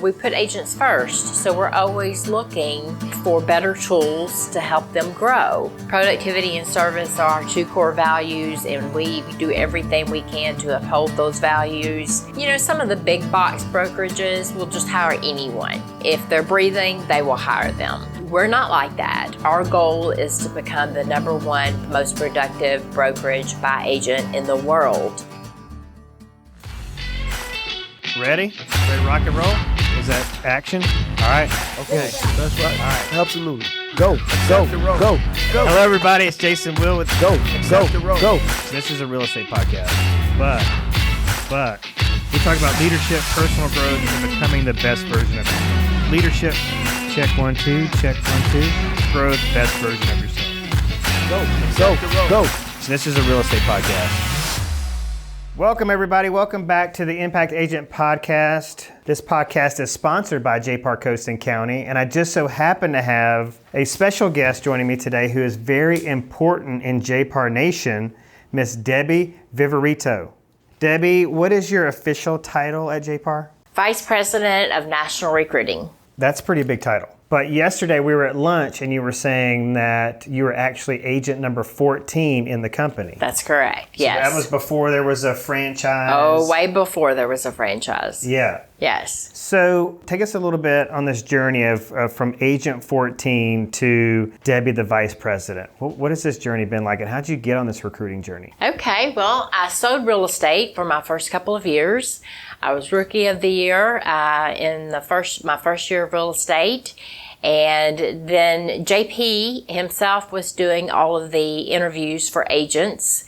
We put agents first, so we're always looking for better tools to help them grow. Productivity and service are our two core values, and we do everything we can to uphold those values. Some of the big box brokerages will just hire anyone. If they're breathing, they will hire them. We're not like that. Our goal is to become the #1 most productive brokerage by agent in the world. Ready? Ready to rock and roll? Is that action? All right. Okay. That's right. All right. Absolutely. Go. Go. Hello, everybody. It's Jason Will with Go. This is a real estate podcast, but we talk about leadership, personal growth, and becoming the best version of yourself. Leadership, check 1, 2, check 1, 2. Growth, best version of yourself. Go. So this is a real estate podcast. Welcome, everybody. Welcome back to the Impact Agent Podcast. This podcast is sponsored by JPAR Coast & County, and I just so happen to have a special guest joining me today who is very important in JPAR Nation, Miss Debbie Viverito. Debbie, what is your official title at JPAR? Vice President of National Recruiting. That's a pretty big title. But yesterday we were at lunch and you were saying that you were actually agent number 14 in the company. That's correct, So yes. that was before there was a franchise. Oh, way before there was a franchise. Yeah. Yes. So take us a little bit on this journey of from agent 14 to Debbie, the vice president. What has this journey been like, and how'd you get on this recruiting journey? Okay, well, I sold real estate for my first couple of years. I was Rookie of the Year in my first year of real estate. And then JP himself was doing all of the interviews for agents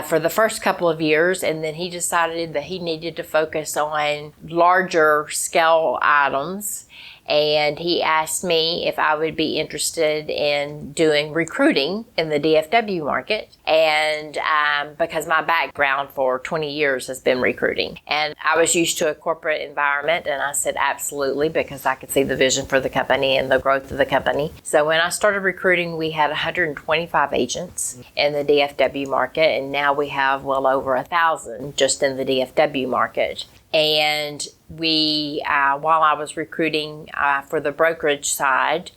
for the first couple of years, and then he decided that he needed to focus on larger scale items. And he asked me if I would be interested in doing recruiting in the DFW market. And because my background for 20 years has been recruiting. And I was used to a corporate environment, and I said absolutely, because I could see the vision for the company and the growth of the company. So when I started recruiting, we had 125 agents in the DFW market, and now we have well over 1,000 just in the DFW market. And we, while I was recruiting for the brokerage side,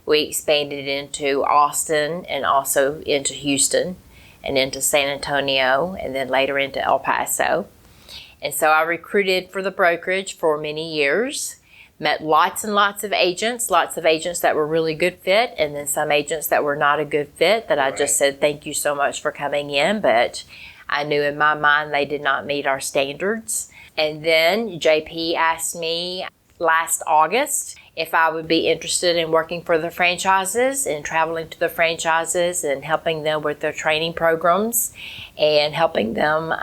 we expanded into Austin and also into Houston and into San Antonio and then later into El Paso. And so I recruited for the brokerage for many years, met lots and lots of agents that were really good fit, and then some agents that were not a good fit that I just said, thank you so much for coming in, but I knew in my mind they did not meet our standards. And then JP asked me last August if I would be interested in working for the franchises and traveling to the franchises and helping them with their training programs and helping them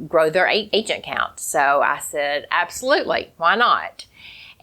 grow their agent count. So I said, absolutely, why not?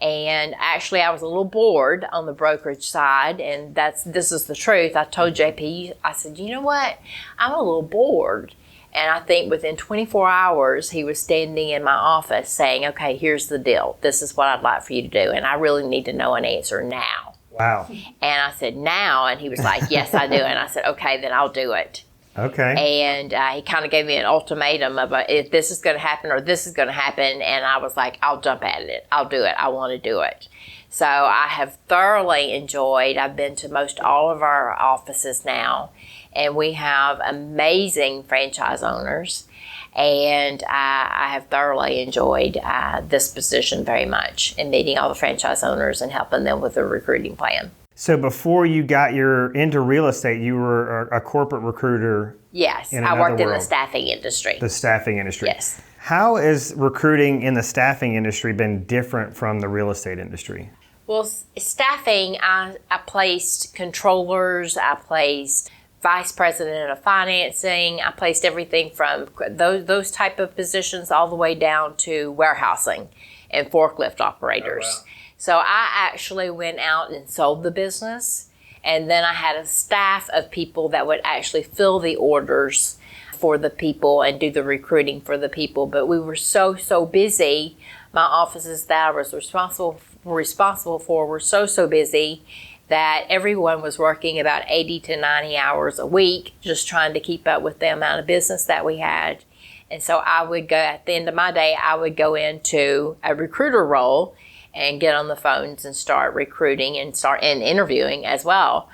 And actually, I was a little bored on the brokerage side, and this is the truth. I told JP, I said, you know what? I'm a little bored. And I think within 24 hours, he was standing in my office saying, okay, here's the deal. This is what I'd like for you to do. And I really need to know an answer now. Wow. And I said, now? And he was like, yes, I do. And I said, okay, then I'll do it. Okay. And he kind of gave me an ultimatum of if this is going to happen or this is going to happen. And I was like, I'll jump at it. I'll do it. I want to do it. So I have thoroughly enjoyed. I've been to most all of our offices now. And we have amazing franchise owners. And I have thoroughly enjoyed this position very much in meeting all the franchise owners and helping them with their recruiting plan. So before you got into real estate, you were a corporate recruiter. Yes, I worked in the staffing industry. The staffing industry. Yes. How has recruiting in the staffing industry been different from the real estate industry? Well, staffing, I placed controllers, I placed vice president of financing. I placed everything from those type of positions all the way down to warehousing and forklift operators. Oh, wow. So I actually went out and sold the business, and then I had a staff of people that would actually fill the orders for the people and do the recruiting for the people. But we were so busy. My offices that I was responsible for were so busy that everyone was working about 80 to 90 hours a week, just trying to keep up with the amount of business that we had. And so I would go, at the end of my day, I would go into a recruiter role and get on the phones and start recruiting and start interviewing as well.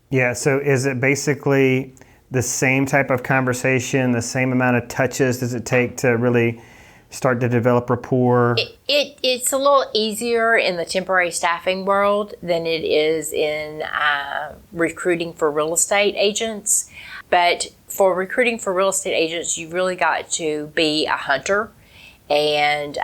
Yeah, so is it basically the same type of conversation, the same amount of touches does it take to really start to develop rapport? It's a little easier in the temporary staffing world than it is in recruiting for real estate agents. But for recruiting for real estate agents, you've really got to be a hunter, and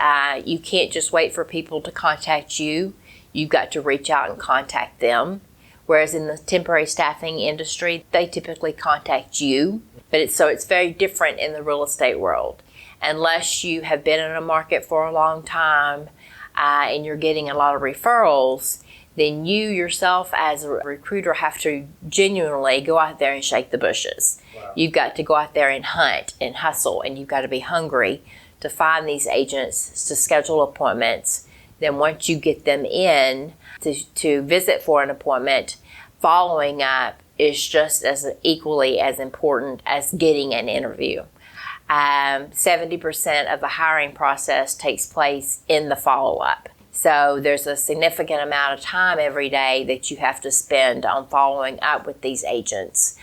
you can't just wait for people to contact you. You've got to reach out and contact them. Whereas in the temporary staffing industry, they typically contact you. But it's very different in the real estate world. Unless you have been in a market for a long time and you're getting a lot of referrals, then you yourself as a recruiter have to genuinely go out there and shake the bushes. Wow. You've got to go out there and hunt and hustle, and you've got to be hungry to find these agents, to schedule appointments. Then once you get them in to visit for an appointment, following up is just as equally as important as getting an interview. 70% of the hiring process takes place in the follow-up. So there's a significant amount of time every day that you have to spend on following up with these agents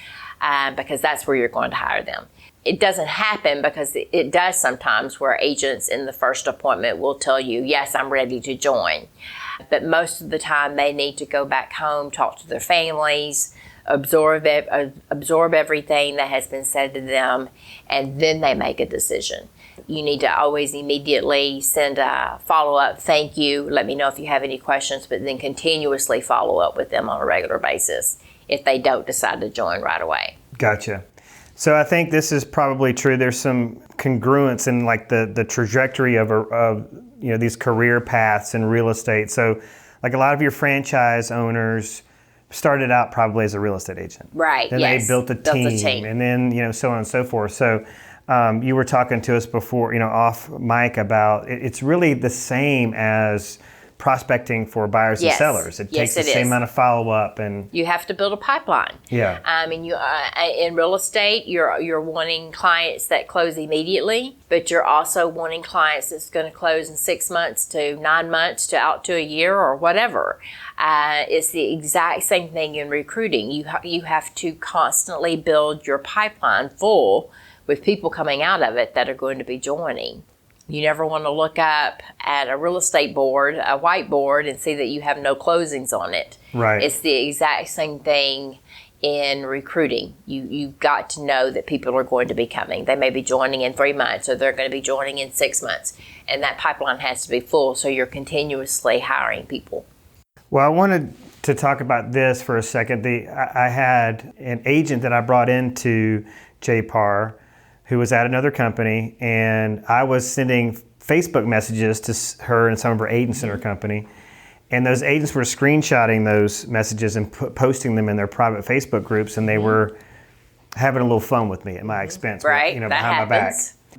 because that's where you're going to hire them. It doesn't happen because it does sometimes where agents in the first appointment will tell you, yes, I'm ready to join. But most of the time they need to go back home, talk to their families, absorb everything that has been said to them, and then they make a decision. You need to always immediately send a follow-up, thank you, let me know if you have any questions, but then continuously follow up with them on a regular basis if they don't decide to join right away. Gotcha. So I think this is probably true. There's some congruence in like the trajectory of these career paths in real estate. So like a lot of your franchise owners started out probably as a real estate agent. Right, then yes. They built a team. And then, so on and so forth. So you were talking to us before, off mic about it's really the same as prospecting for buyers and sellers. It takes the same amount of follow-up, and you have to build a pipeline. Yeah. You in real estate, you're wanting clients that close immediately, but you're also wanting clients that's going to close in 6 months to 9 months to out to a year or whatever. It's the exact same thing in recruiting. You have to constantly build your pipeline full with people coming out of it that are going to be joining. You never want to look up at a real estate board, a whiteboard, and see that you have no closings on it. Right. It's the exact same thing in recruiting. You've got to know that people are going to be coming. They may be joining in 3 months, or they're going to be joining in 6 months. And that pipeline has to be full, so you're continuously hiring people. Well, I wanted to talk about this for a second. I had an agent that I brought into JPAR who was at another company, and I was sending Facebook messages to her and some of her agents in her company, and those agents were screenshotting those messages and posting them in their private Facebook groups, and they were having a little fun with me at my expense, right? Behind my back.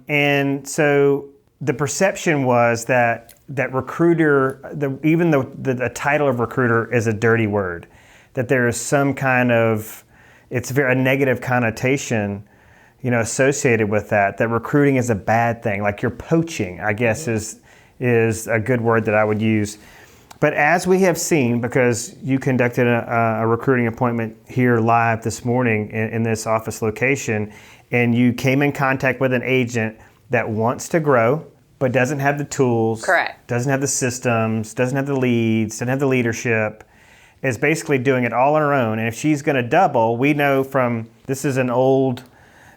And so the perception was that recruiter, even though the title of recruiter is a dirty word, that there is some kind of, it's a negative connotation associated with that recruiting is a bad thing, like you're poaching, I guess is a good word that I would use. But as we have seen, because you conducted a recruiting appointment here live this morning in this office location, and you came in contact with an agent that wants to grow, but doesn't have the tools, correct, doesn't have the systems, doesn't have the leads, doesn't have the leadership, is basically doing it all on her own. And if she's going to double, we know from, this is an old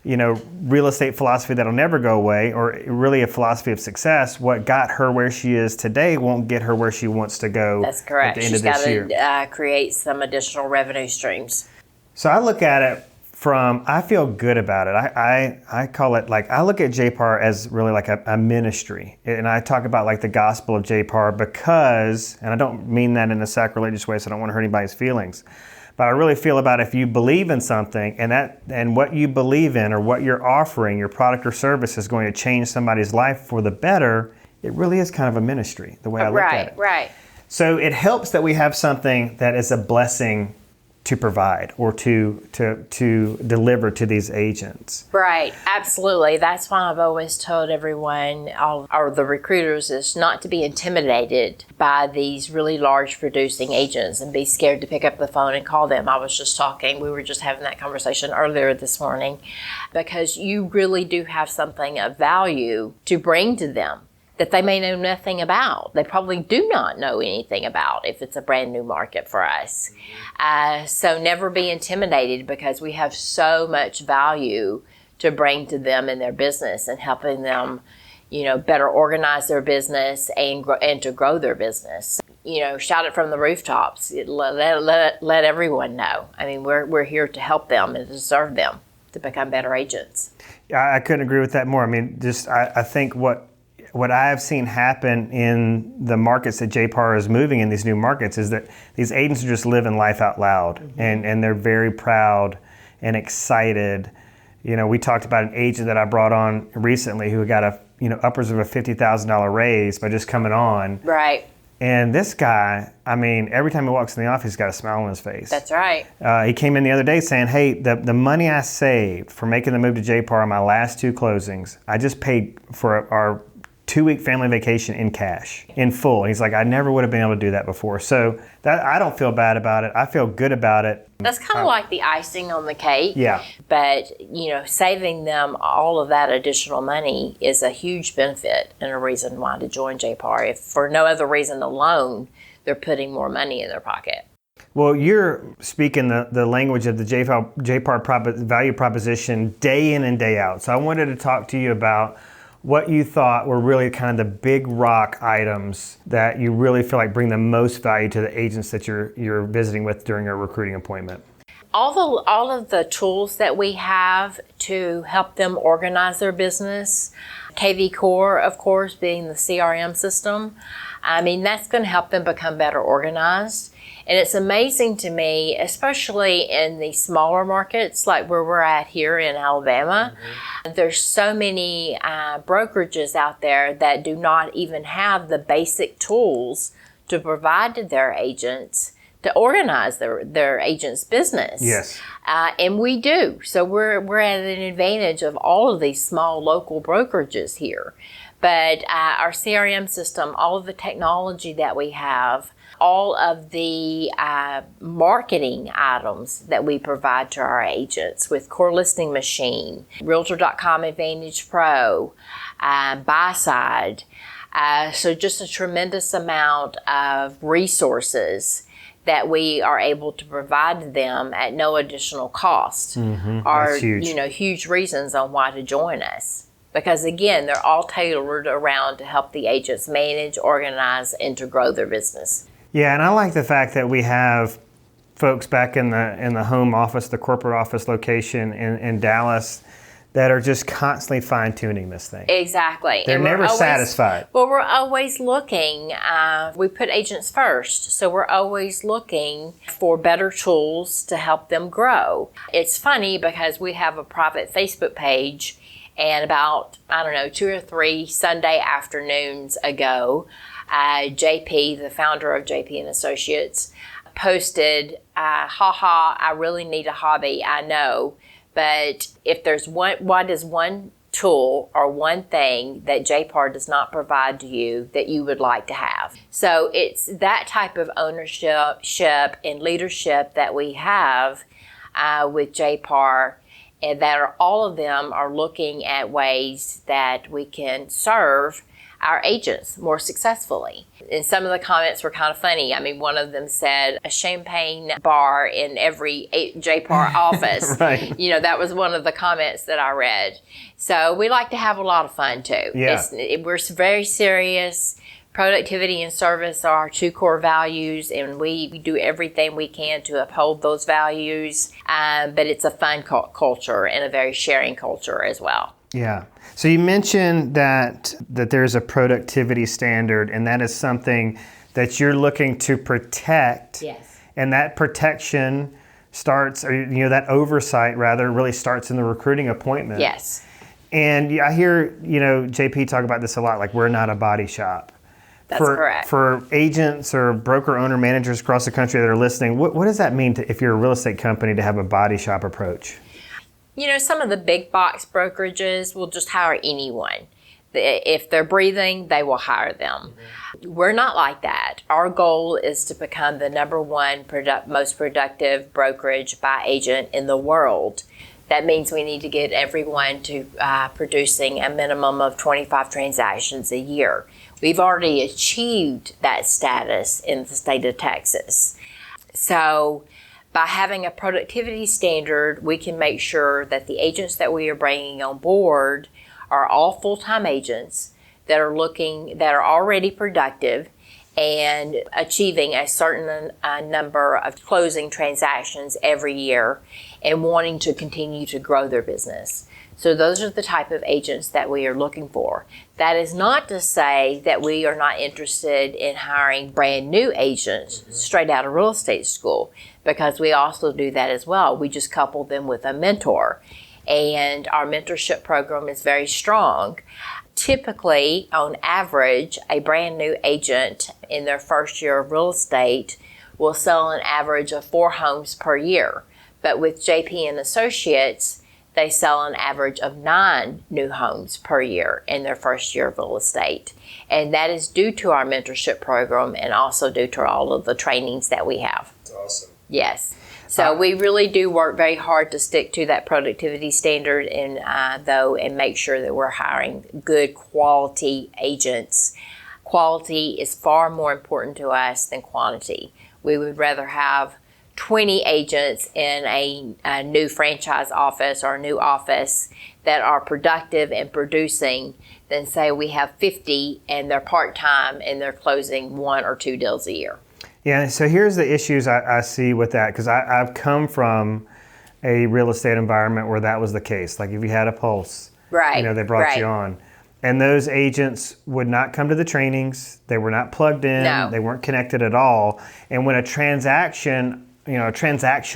real estate philosophy that'll never go away, or really a philosophy of success. What got her where she is today won't get her where she wants to go. That's correct. At the end of this year. She's got to create some additional revenue streams. So I look at it I feel good about it. I call it I look at JPAR as really like a ministry. And I talk about like the gospel of JPAR because, and I don't mean that in a sacrilegious way, so I don't want to hurt anybody's feelings. But I really feel about if you believe in something and what you believe in or what you're offering, your product or service is going to change somebody's life for the better, it really is kind of a ministry, the way I look at it. Right. So it helps that we have something that is a blessing provide or to deliver to these agents. Right, absolutely. That's why I've always told everyone, or the recruiters, is not to be intimidated by these really large producing agents and be scared to pick up the phone and call them. We were just having that conversation earlier this morning, because you really do have something of value to bring to them that they may know nothing about. They probably do not know anything about if it's a brand new market for us. So never be intimidated, because we have so much value to bring to them in their business and helping them, better organize their business and to grow their business. Shout it from the rooftops. Let everyone know. I mean, we're here to help them and to serve them to become better agents. I couldn't agree with that more. I mean, I think what I have seen happen in the markets that JPAR is moving in, these new markets, is that these agents are just living life out loud, and they're very proud and excited. We talked about an agent that I brought on recently who got upwards of a $50,000 raise by just coming on. Right. And this guy, I mean, every time he walks in the office, he's got a smile on his face. That's right. He came in the other day saying, hey, the money I saved for making the move to JPAR on my last 2 closings, I just paid for our 2-week family vacation in cash, in full. And he's like, I never would have been able to do that before. So that, I don't feel bad about it. I feel good about it. That's kind of like the icing on the cake. Yeah. But, saving them all of that additional money is a huge benefit and a reason why to join JPAR. If for no other reason alone, they're putting more money in their pocket. Well, you're speaking the language of the JPAR value proposition day in and day out. So I wanted to talk to you about what you thought were really kind of the big rock items that you really feel like bring the most value to the agents that you're visiting with during a recruiting appointment. All of the tools that we have to help them organize their business, KV Core, of course, being the CRM system, I mean, that's going to help them become better organized. And it's amazing to me, especially in the smaller markets like where we're at here in Alabama. There's so many brokerages out there that do not even have the basic tools to provide to their agents to organize their agent's business. Yes. And we do. So we're at an advantage of all of these small local brokerages here. But our CRM system, all of the technology that we have, all of the marketing items that we provide to our agents with Core Listing Machine, Realtor.com Advantage Pro, Buy Side. So just a tremendous amount of resources that we are able to provide to them at no additional cost are huge reasons on why to join us. Because again, they're all tailored around to help the agents manage, organize, and to grow their business. Yeah, and I like the fact that we have folks back in the home office, the corporate office location in Dallas, that are just constantly fine-tuning this thing. Exactly. They're never satisfied. Well, we're always looking. We put agents first, so we're always looking for better tools to help them grow. It's funny because we have a private Facebook page, and about, 2 or 3 Sunday afternoons ago, JP, the founder of JP and Associates, posted, I really need a hobby, I know, but if there's what is one tool or one thing that JPAR does not provide to you that you would like to have? So it's that type of ownership and leadership that we have with JPAR, and that all of them are looking at ways that we can serve our agents more successfully. And some of the comments were kind of funny. I mean, one of them said a champagne bar in every JPAR office. Right. That was one of the comments that I read. So we like to have a lot of fun too. Yeah. We're very serious. Productivity and service are our 2 core values, and we do everything we can to uphold those values. But it's a fun culture and a very sharing culture as well. Yeah. So you mentioned that there's a productivity standard, and that is something that you're looking to protect. Yes. And that protection starts, or that oversight rather, really starts in the recruiting appointment. Yes. And I hear, JP talk about this a lot, like we're not a body shop. That's correct. For agents or broker owner managers across the country that are listening, what does that mean if you're a real estate company to have a body shop approach? Some of the big box brokerages will just hire anyone. If they're breathing, they will hire them. Mm-hmm. We're not like that. Our goal is to become the number one most productive brokerage by agent in the world. That means we need to get everyone to producing a minimum of 25 transactions a year. We've already achieved that status in the state of Texas. So by having a productivity standard, we can make sure that the agents that we are bringing on board are all full-time agents that are already productive and achieving a certain number of closing transactions every year and wanting to continue to grow their business. So those are the type of agents that we are looking for. That is not to say that we are not interested in hiring brand new agents straight out of real estate school, because we also do that as well. We just couple them with a mentor. And our mentorship program is very strong. Typically, on average, a brand new agent in their first year of real estate will sell an average of 4 homes per year. But with JP and Associates, they sell an average of 9 new homes per year in their first year of real estate. And that is due to our mentorship program and also due to all of the trainings that we have. That's awesome. Yes. So we really do work very hard to stick to that productivity standard and make sure that we're hiring good quality agents. Quality is far more important to us than quantity. We would rather have 20 agents in a new franchise office or a new office that are productive and producing than say we have 50 and they're part-time and they're closing 1 or 2 deals a year. Yeah, so here's the issues I see with that, because I've come from a real estate environment where that was the case. Like if you had a pulse, right, they brought you on. And those agents would not come to the trainings. They were not plugged in. No. They weren't connected at all. And when a transactional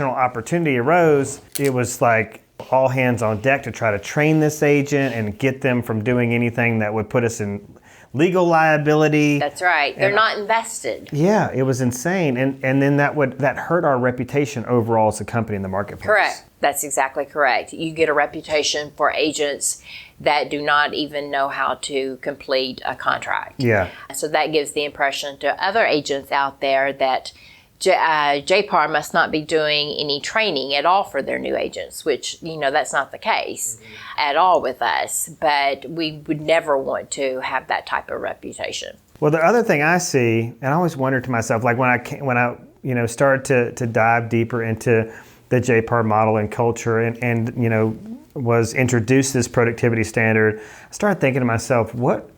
opportunity arose, it was like all hands on deck to try to train this agent and get them from doing anything that would put us in legal liability. That's right. They're not invested. Yeah, it was insane. And then that hurt our reputation overall as a company in the marketplace. Correct. That's exactly correct. You get a reputation for agents that do not even know how to complete a contract. Yeah. So that gives the impression to other agents out there that JPAR must not be doing any training at all for their new agents, which, that's not the case at all with us. But we would never want to have that type of reputation. Well, the other thing I see, and I always wonder to myself, like when I started to dive deeper into the JPAR model and culture and was introduced this productivity standard, I started thinking to myself, what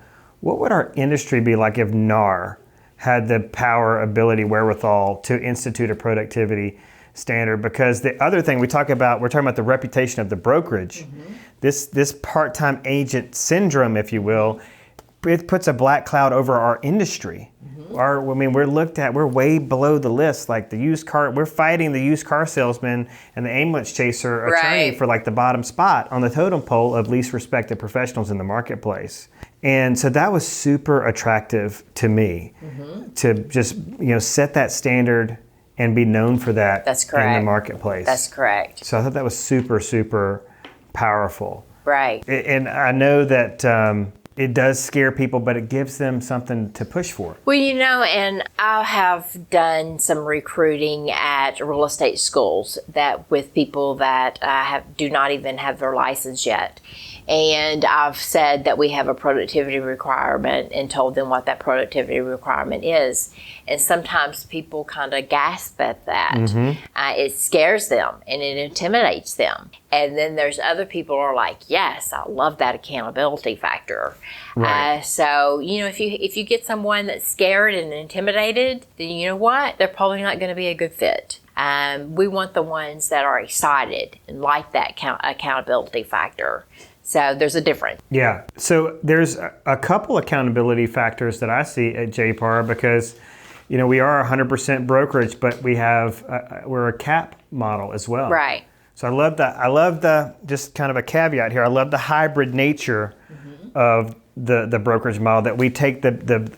would our industry be like if NAR had the power, ability, wherewithal to institute a productivity standard? Because the other thing we're talking about the reputation of the brokerage. Mm-hmm. This part-time agent syndrome, if you will, it puts a black cloud over our industry. Mm-hmm. We're way below the list. Like we're fighting the used car salesman and the ambulance chaser attorney for like the bottom spot on the totem pole of least respected professionals in the marketplace. And so that was super attractive to me, to just set that standard and be known for that. That's correct. In the marketplace. That's correct. So I thought that was super, super powerful. Right. And I know that it does scare people, but it gives them something to push for. Well, and I have done some recruiting at real estate schools with people that do not even have their license yet. And I've said that we have a productivity requirement and told them what that productivity requirement is. And sometimes people kind of gasp at that. Mm-hmm. It scares them and it intimidates them. And then there's other people who are like, yes, I love that accountability factor. Right. So, if you get someone that's scared and intimidated, then you know what? They're probably not going to be a good fit. We want the ones that are excited and like that accountability factor. So there's a difference. Yeah. So there's a couple accountability factors that I see at JPAR because, we are 100% brokerage, but we're a cap model as well. Right. So I love the just kind of a caveat here. I love the hybrid nature of the brokerage model, that we take the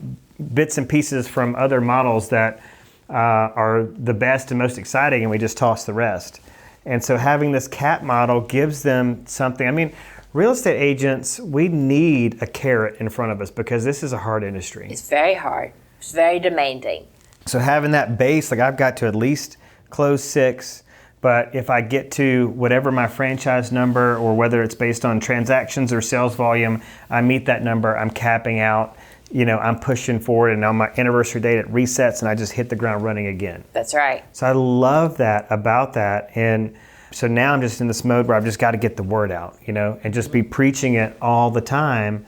bits and pieces from other models that are the best and most exciting, and we just toss the rest. And so having this cap model gives them something. I mean, real estate agents, we need a carrot in front of us because this is a hard industry. It's very hard. It's very demanding. So having that base, like I've got to at least close 6, but if I get to whatever my franchise number, or whether it's based on transactions or sales volume, I meet that number, I'm capping out, I'm pushing forward, and on my anniversary date it resets and I just hit the ground running again. That's right. So I love that about that. And so now I'm just in this mode where I've just got to get the word out, and just be preaching it all the time,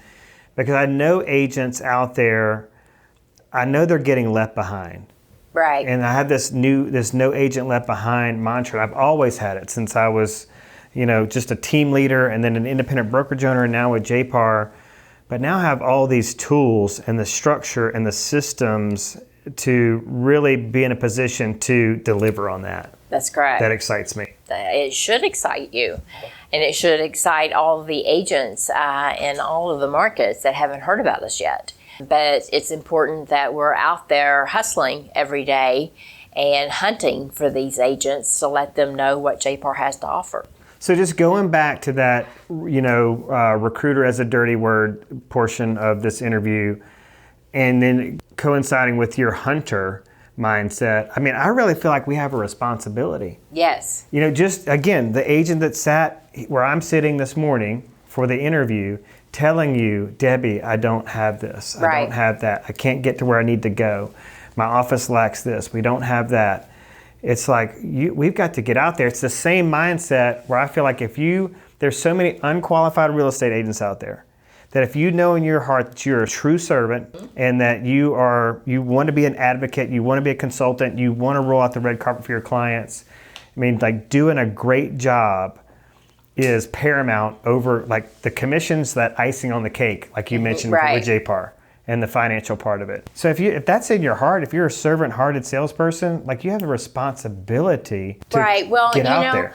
because I know agents out there, I know they're getting left behind. Right. And I have this no agent left behind mantra. I've always had it since I was, just a team leader and then an independent brokerage owner, and now with JPAR. But now I have all these tools and the structure and the systems to really be in a position to deliver on that. That's correct. That excites me. It should excite you. And it should excite all of the agents in all of the markets that haven't heard about us yet. But it's important that we're out there hustling every day and hunting for these agents to let them know what JPAR has to offer. So just going back to that, recruiter as a dirty word portion of this interview, and then coinciding with your hunter mindset, I mean, I really feel like we have a responsibility. Yes. Just again, the agent that sat where I'm sitting this morning for the interview, telling you, Debbie, I don't have this. Right. I don't have that. I can't get to where I need to go. My office lacks this. We don't have that. It's like we've got to get out there. It's the same mindset where I feel like there's so many unqualified real estate agents out there that if you know in your heart that you're a true servant and that you want to be an advocate, you want to be a consultant, you want to roll out the red carpet for your clients. I mean, like doing a great job is paramount over like the commissions, that icing on the cake, like you mentioned Right. with JPAR and the financial part of it. So if that's in your heart, if you're a servant-hearted salesperson, like you have a responsibility to Right. Well, get out there.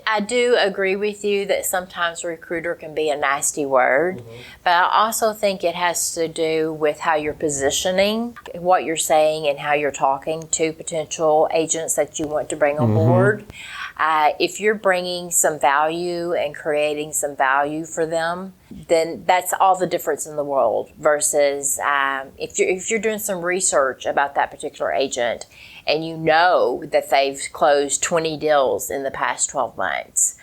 I do agree with you that sometimes recruiter can be a nasty word, but I also think it has to do with how you're positioning, what you're saying, and how you're talking to potential agents that you want to bring on board. If you're bringing some value and creating some value for them, then that's all the difference in the world versus if you're doing some research about that particular agent and you know that they've closed 20 deals in the past 12 months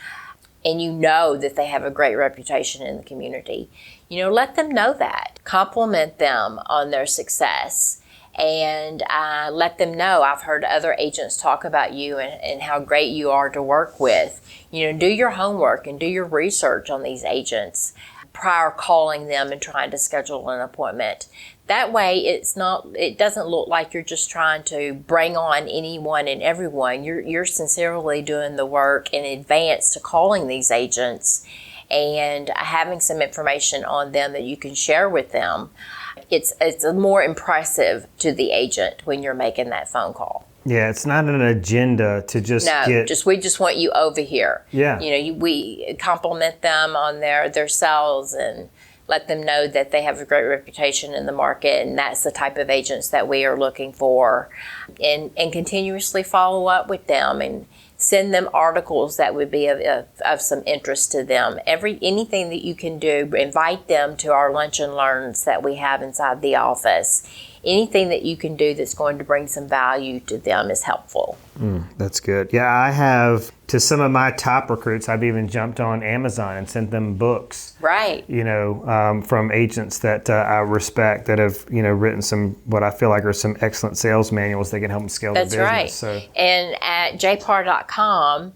and you know that they have a great reputation in the community, let them know that. Compliment them on their success. And let them know, I've heard other agents talk about you and how great you are to work with. Do your homework and do your research on these agents prior calling them and trying to schedule an appointment. That way it doesn't look like you're just trying to bring on anyone and everyone. You're sincerely doing the work in advance to calling these agents and having some information on them that you can share with them. It's more impressive to the agent when you're making that phone call. Yeah, it's not an agenda to we just want you over here. Yeah. We compliment them on their sales and let them know that they have a great reputation in the market, and that's the type of agents that we are looking for, and continuously follow up with them and send them articles that would be of some interest to them. Anything that you can do, invite them to our lunch and learns that we have inside the office. Anything that you can do that's going to bring some value to them is helpful. That's good. Yeah, I have, to some of my top recruits, I've even jumped on Amazon and sent them books. Right. From agents that I respect that have, written some, what I feel like are some excellent sales manuals that can help them scale their business. That's right. So. And at JPAR.com,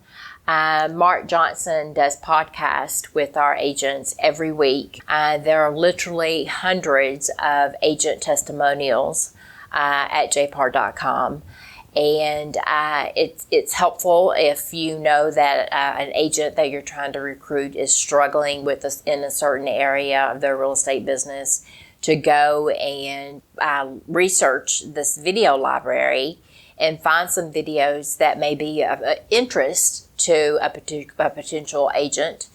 Mark Johnson does podcasts with our agents every week. There are literally hundreds of agent testimonials at JPAR.com. And it's helpful if you know that an agent that you're trying to recruit is struggling with in a certain area of their real estate business, to go and research this video library and find some videos that may be of interest to a potential agent,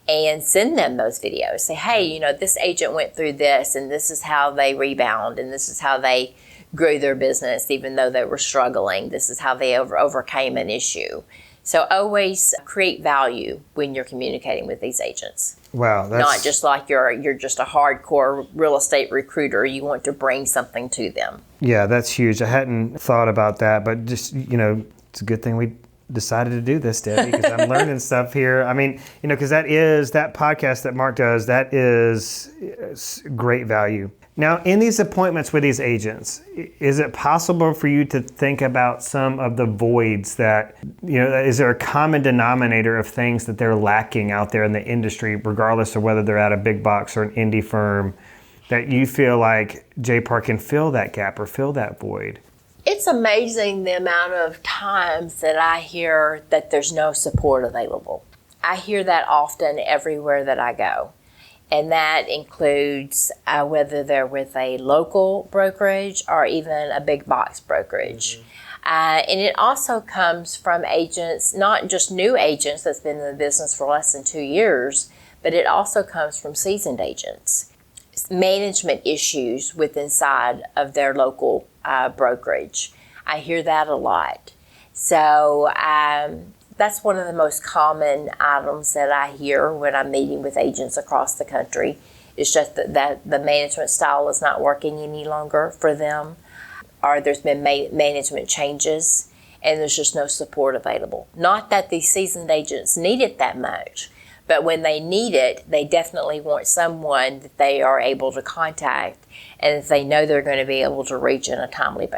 and send them those videos. Say, hey, this agent went through this, and this is how they rebound, and this is how they grew their business even though they were struggling. This is how they overcame an issue. So always create value when you're communicating with these agents. Wow, that's not just like you're just a hardcore real estate recruiter. You want to bring something to them. Yeah, that's huge. I hadn't thought about that, but just, it's a good thing we decided to do this, Debbie, because I'm learning stuff here. I mean, because that podcast that Mark does, that is great value. Now, in these appointments with these agents, is it possible for you to think about some of the voids that, is there a common denominator of things that they're lacking out there in the industry, regardless of whether they're at a big box or an indie firm, that you feel like JPAR can fill that gap or fill that void? It's amazing the amount of times that I hear that there's no support available. I hear that often everywhere that I go. And that includes whether they're with a local brokerage or even a big box brokerage. And it also comes from agents, not just new agents that's been in the business for less than 2 years, but it also comes from seasoned agents. Management issues with inside of their local brokerage. I hear that a lot. So that's one of the most common items that I hear when I'm meeting with agents across the country. It's just that the management style is not working any longer for them, or there's been management changes and there's just no support available. Not that these seasoned agents need it that much, but when they need it, they definitely want someone that they are able to contact and that they know they're going to be able to reach in a timely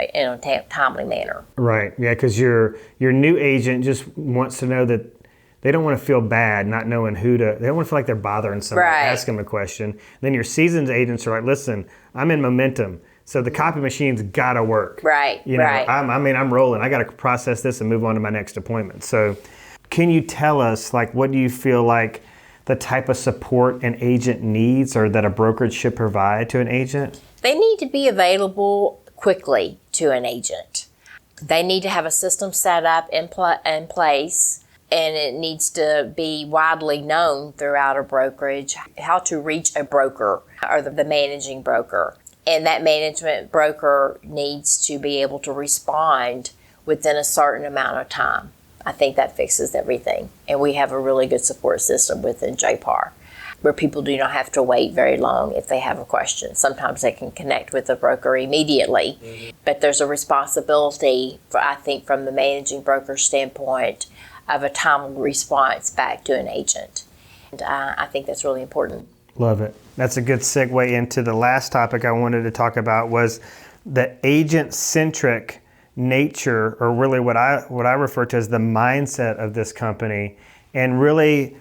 manner. Right. Yeah, because your new agent just wants to know that they don't want to feel bad not knowing they don't want to feel like they're bothering somebody, ask them a question. Then your seasoned agents are like, listen, I'm in momentum, so the copy machine's got to work. Right. Right. I'm rolling. I got to process this and move on to my next appointment. So can you tell us, what do you feel like the type of support an agent needs or that a brokerage should provide to an agent? They need to be available quickly to an agent. They need to have a system set up in place, and it needs to be widely known throughout a brokerage how to reach a broker or the managing broker. And that management broker needs to be able to respond within a certain amount of time. I think that fixes everything. And we have a really good support system within JPAR where people do not have to wait very long if they have a question. Sometimes they can connect with the broker immediately, but there's a responsibility, I think, from the managing broker standpoint of a timely response back to an agent. And I think that's really important. Love it. That's a good segue into the last topic I wanted to talk about was the agent-centric nature, or really what I refer to as the mindset of this company, and really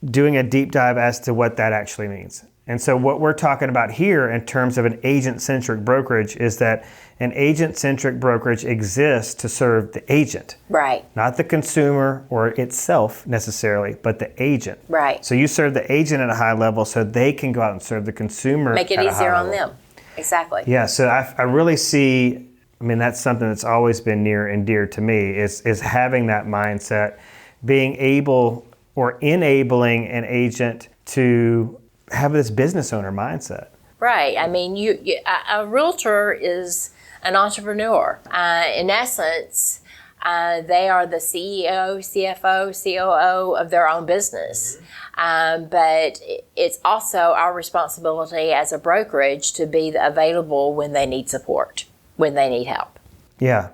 doing a deep dive as to what that actually means. And so what we're talking about here in terms of an agent-centric brokerage is that an agent-centric brokerage exists to serve the agent. Right. Not the consumer or itself necessarily, but the agent. Right. So you serve the agent at a high level so they can go out and serve the consumer. Make it easier on them. Exactly. Yeah, so I really see, that's something that's always been near and dear to me is having that mindset, being able or enabling an agent to have this business owner mindset. Right. A realtor is an entrepreneur. In essence, they are the CEO, CFO, COO of their own business. But it's also our responsibility as a brokerage to be available when they need support, when they need help. Yeah.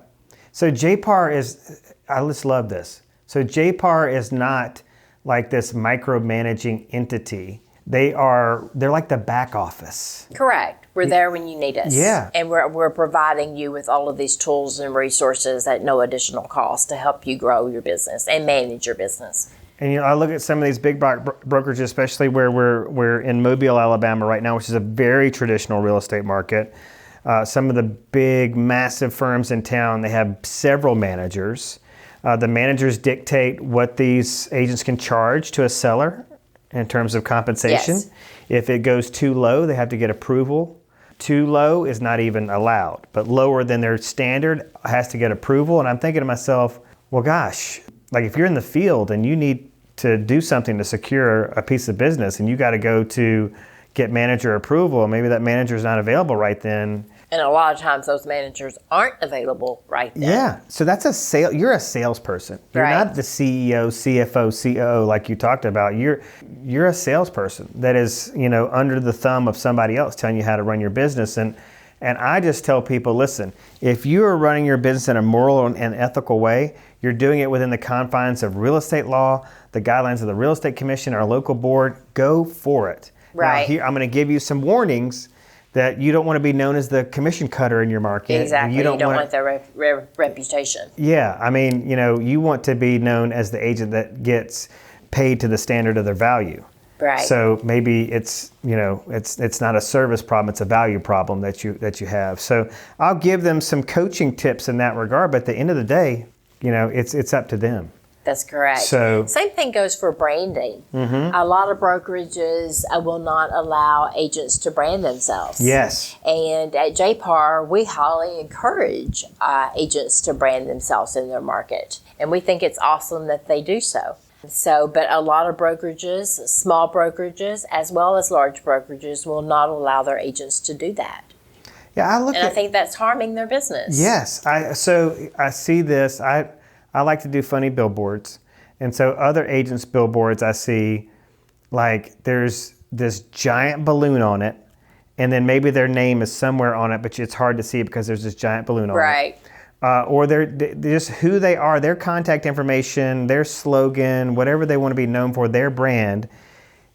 So JPAR I just love this. So JPAR is not like this micromanaging entity. They're like the back office. Correct. We're there when you need us. Yeah. And we're providing you with all of these tools and resources at no additional cost to help you grow your business and manage your business. And I look at some of these big brokerages, especially where we're in Mobile, Alabama right now, which is a very traditional real estate market. Some of the big, massive firms in town, they have several managers. The managers dictate what these agents can charge to a seller in terms of compensation. Yes. If it goes too low, they have to get approval. Too low is not even allowed, but lower than their standard has to get approval. And I'm thinking to myself, well, gosh, if you're in the field and you need to do something to secure a piece of business, and you got to go to get manager approval. Maybe that manager's not available right then. And a lot of times those managers aren't available right then. Yeah. So that's you're a salesperson. You're Right. not the CEO, CFO, COO like you talked about. You're a salesperson that is, under the thumb of somebody else telling you how to run your business. And I just tell people, listen, if you are running your business in a moral and ethical way, you're doing it within the confines of real estate law, the guidelines of the real estate commission, our local board, go for it. Right. Now, here, I'm going to give you some warnings that you don't want to be known as the commission cutter in your market. Exactly. You don't want their reputation. Yeah. I mean, you want to be known as the agent that gets paid to the standard of their value. Right. So maybe it's not a service problem, it's a value problem that you have. So I'll give them some coaching tips in that regard, but at the end of the day, it's up to them. That's correct. So, same thing goes for branding. Mm-hmm. A lot of brokerages will not allow agents to brand themselves. Yes. And at JPAR, we highly encourage agents to brand themselves in their market. And we think it's awesome that they do so. But a lot of brokerages, small brokerages, as well as large brokerages, will not allow their agents to do that. Yeah, I think that's harming their business. Yes. I see this. I like to do funny billboards. And so other agents' billboards I see, like there's this giant balloon on it, and then maybe their name is somewhere on it, but it's hard to see because there's this giant balloon on it. Right. Or they're just who they are, their contact information, their slogan, whatever they want to be known for, their brand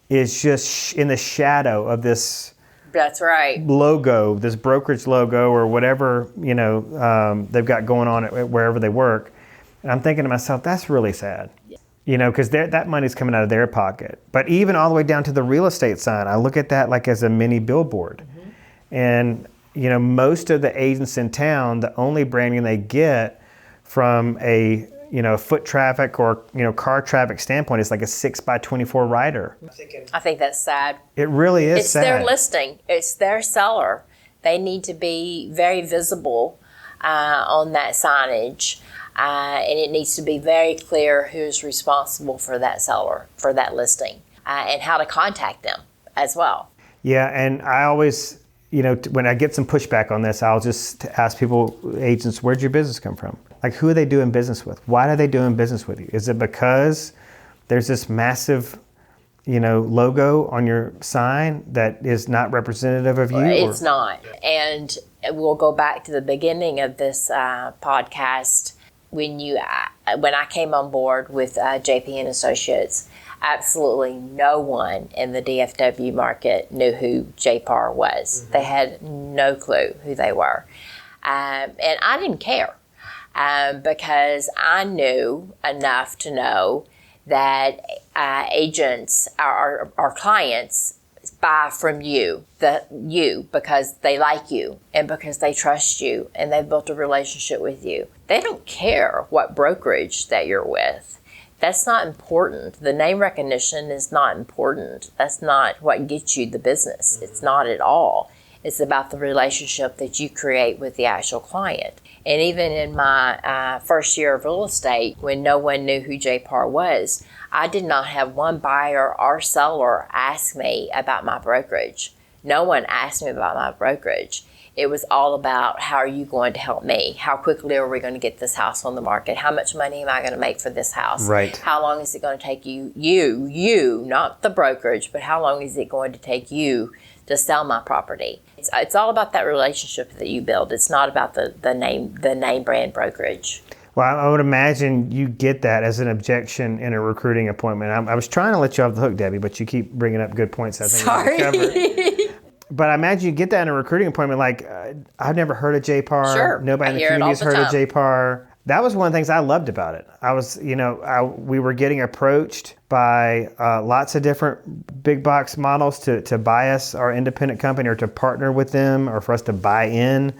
is just in the shadow of this That's right. logo, this brokerage logo or whatever, they've got going on wherever they work. And I'm thinking to myself, that's really sad, because that money's coming out of their pocket. But even all the way down to the real estate sign, I look at that like as a mini billboard. Mm-hmm. And, most of the agents in town, the only branding they get from a, foot traffic or, car traffic standpoint is like a 6x24 rider. I think that's sad. It really is sad. It's their listing. It's their seller. They need to be very visible on that signage. And it needs to be very clear who's responsible for that seller, for that listing, and how to contact them as well. Yeah, and I always, when I get some pushback on this, I'll just ask people, agents, where'd your business come from? Like, who are they doing business with? Why are they doing business with you? Is it because there's this massive, logo on your sign that is not representative of you? It's not. And we'll go back to the beginning of this podcast. When I came on board with JP and Associates, absolutely no one in the DFW market knew who JPAR was. Mm-hmm. They had no clue who they were. And I didn't care because I knew enough to know that agents, our clients, buy from you because they like you and because they trust you and they've built a relationship with you. They don't care what brokerage that you're with. That's not important. The name recognition is not important. That's not what gets you the business. Mm-hmm. It's not at all. It's about the relationship that you create with the actual client. And even in my first year of real estate, when no one knew who JPAR was, I did not have one buyer or seller ask me about my brokerage. No one asked me about my brokerage. It was all about, how are you going to help me? How quickly are we going to get this house on the market? How much money am I going to make for this house? Right. How long is it going to take you, not the brokerage, but how long is it going to take you to sell my property? It's all about that relationship that you build. It's not about the name brand brokerage. Well, I would imagine you get that as an objection in a recruiting appointment. I was trying to let you off the hook, Debbie, but you keep bringing up good points. I think Sorry. But I imagine you get that in a recruiting appointment. Like, I've never heard of JPAR. Sure. Nobody in the community has heard of JPAR. That was one of the things I loved about it. I was, we were getting approached by lots of different big box models to buy us our independent company or to partner with them or for us to buy in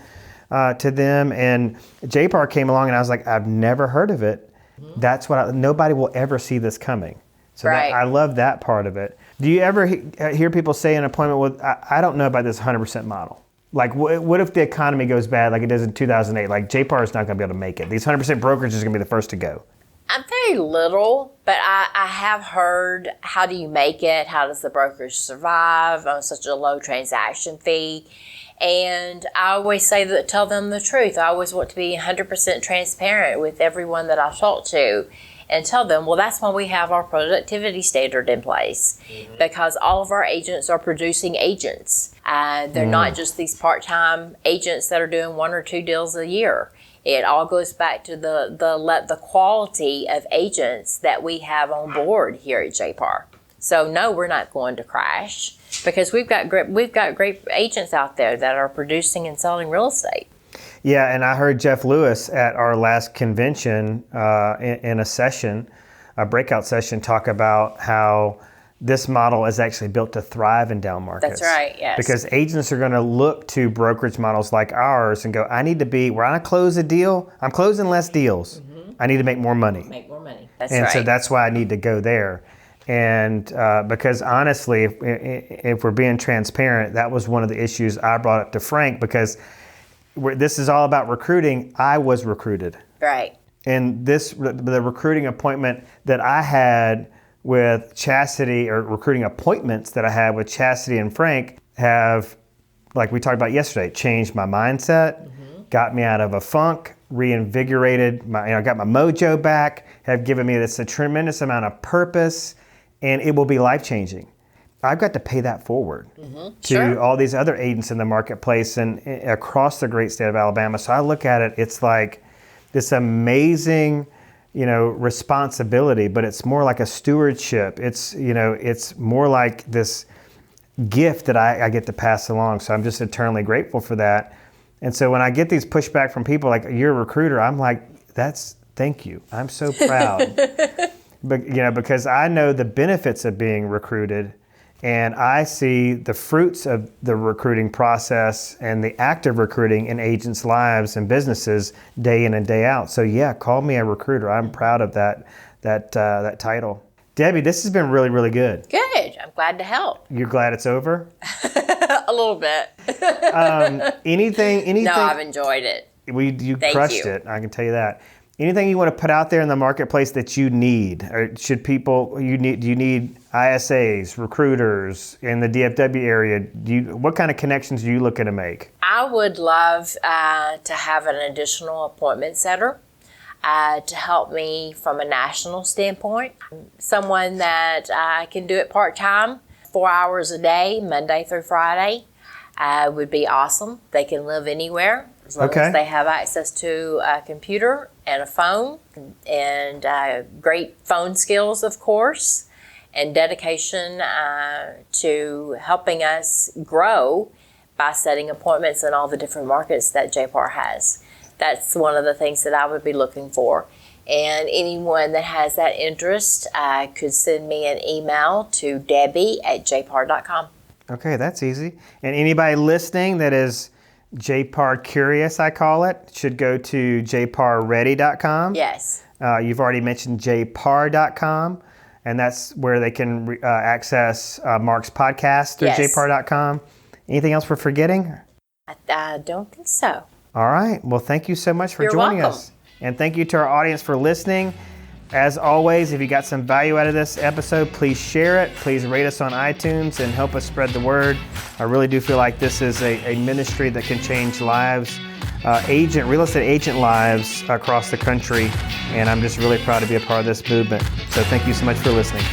to them. And JPAR came along and I was like, I've never heard of it. That's nobody will ever see this coming. So right. I love that part of it. Do you ever hear people say in an appointment, well, I don't know about this 100% model? Like, what if the economy goes bad like it does in 2008? Like, JPAR is not going to be able to make it. These 100% brokerages are going to be the first to go. I'm very Very little, but I have heard, how do you make it? How does the brokerage survive on such a low transaction fee? And I always tell them the truth. I always want to be 100% transparent with everyone that I talk to and tell them, well, that's why we have our productivity standard in place, because all of our agents are producing agents. They're not just these part-time agents that are doing 1 or 2 deals a year. It all goes back to the quality of agents that we have on board here at JPAR. So no, we're not going to crash, because we've got great agents out there that are producing and selling real estate. Yeah, and I heard Jeff Lewis at our last convention in a breakout session, talk about how this model is actually built to thrive in down markets. That's right, yes. Because agents are going to look to brokerage models like ours and go, we're on a close a deal, I'm closing less deals. I need to make more money. That's and right. so that's why I need to go there. And because honestly, if we're being transparent, that was one of the issues I brought up to Frank, because this is all about recruiting. I was recruited. Right. And the recruiting appointment that I had with Chastity, or recruiting appointments that I had with Chastity and Frank, have, like we talked about yesterday, changed my mindset, got me out of a funk, reinvigorated got my mojo back, have given me a tremendous amount of purpose, and it will be life-changing. I've got to pay that forward to all these other agents in the marketplace and across the great state of Alabama. So I look at it, it's like this amazing, responsibility, but it's more like a stewardship. It's more like this gift that I get to pass along. So I'm just eternally grateful for that. And so when I get these pushback from people like, you're a recruiter, I'm like, thank you. I'm so proud. But, because I know the benefits of being recruited, and I see the fruits of the recruiting process and the active recruiting in agents' lives and businesses day in and day out. So yeah, call me a recruiter. I'm proud of that title. Debbie, this has been really, really good. Good. I'm glad to help. You're glad it's over? A little bit. Anything? No, I've enjoyed it. You Thank crushed you. it. I can tell you that. Anything you want to put out there in the marketplace that you need, or do you need ISAs, recruiters in the DFW area? What kind of connections are you looking to make? I would love to have an additional appointment setter to help me from a national standpoint. Someone that can do it part-time, 4 hours a day, Monday through Friday, would be awesome. They can live anywhere, as long as they have access to a computer and a phone, and great phone skills, of course, and dedication to helping us grow by setting appointments in all the different markets that JPAR has. That's one of the things that I would be looking for. And anyone that has that interest could send me an email to debbie@jpar.com. Okay, that's easy. And anybody listening that is JPAR curious, I call it, should go to jparready.com. Yes. You've already mentioned jpar.com, and that's where they can access Mark's podcast through jpar.com. Anything else we're forgetting? I don't think so. All right. Well, thank you so much for joining us. And thank you to our audience for listening. As always, if you got some value out of this episode, please share it. Please rate us on iTunes and help us spread the word. I really do feel like this is a ministry that can change lives, real estate agent lives across the country. And I'm just really proud to be a part of this movement. So thank you so much for listening.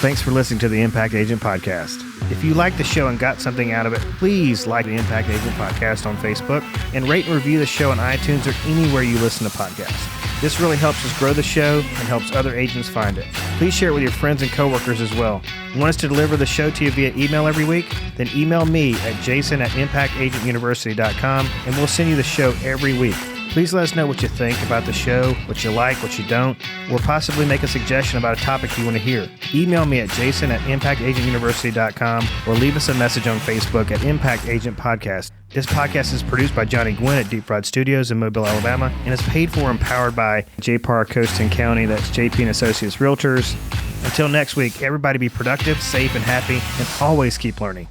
Thanks for listening to the Impact Agent Podcast. If you liked the show and got something out of it, please like the Impact Agent Podcast on Facebook and rate and review the show on iTunes or anywhere you listen to podcasts. This really helps us grow the show and helps other agents find it. Please share it with your friends and coworkers as well. Want us to deliver the show to you via email every week? Then email me at jason@impactagentuniversity.com and we'll send you the show every week. Please let us know what you think about the show, what you like, what you don't, or possibly make a suggestion about a topic you want to hear. Email me at jason@impactagentuniversity.com or leave us a message on Facebook at Impact Agent Podcast. This podcast is produced by Johnny Gwynn at Deep Fried Studios in Mobile, Alabama, and is paid for and powered by JPAR Coast and County. That's JP and Associates Realtors. Until next week, everybody be productive, safe, and happy, and always keep learning.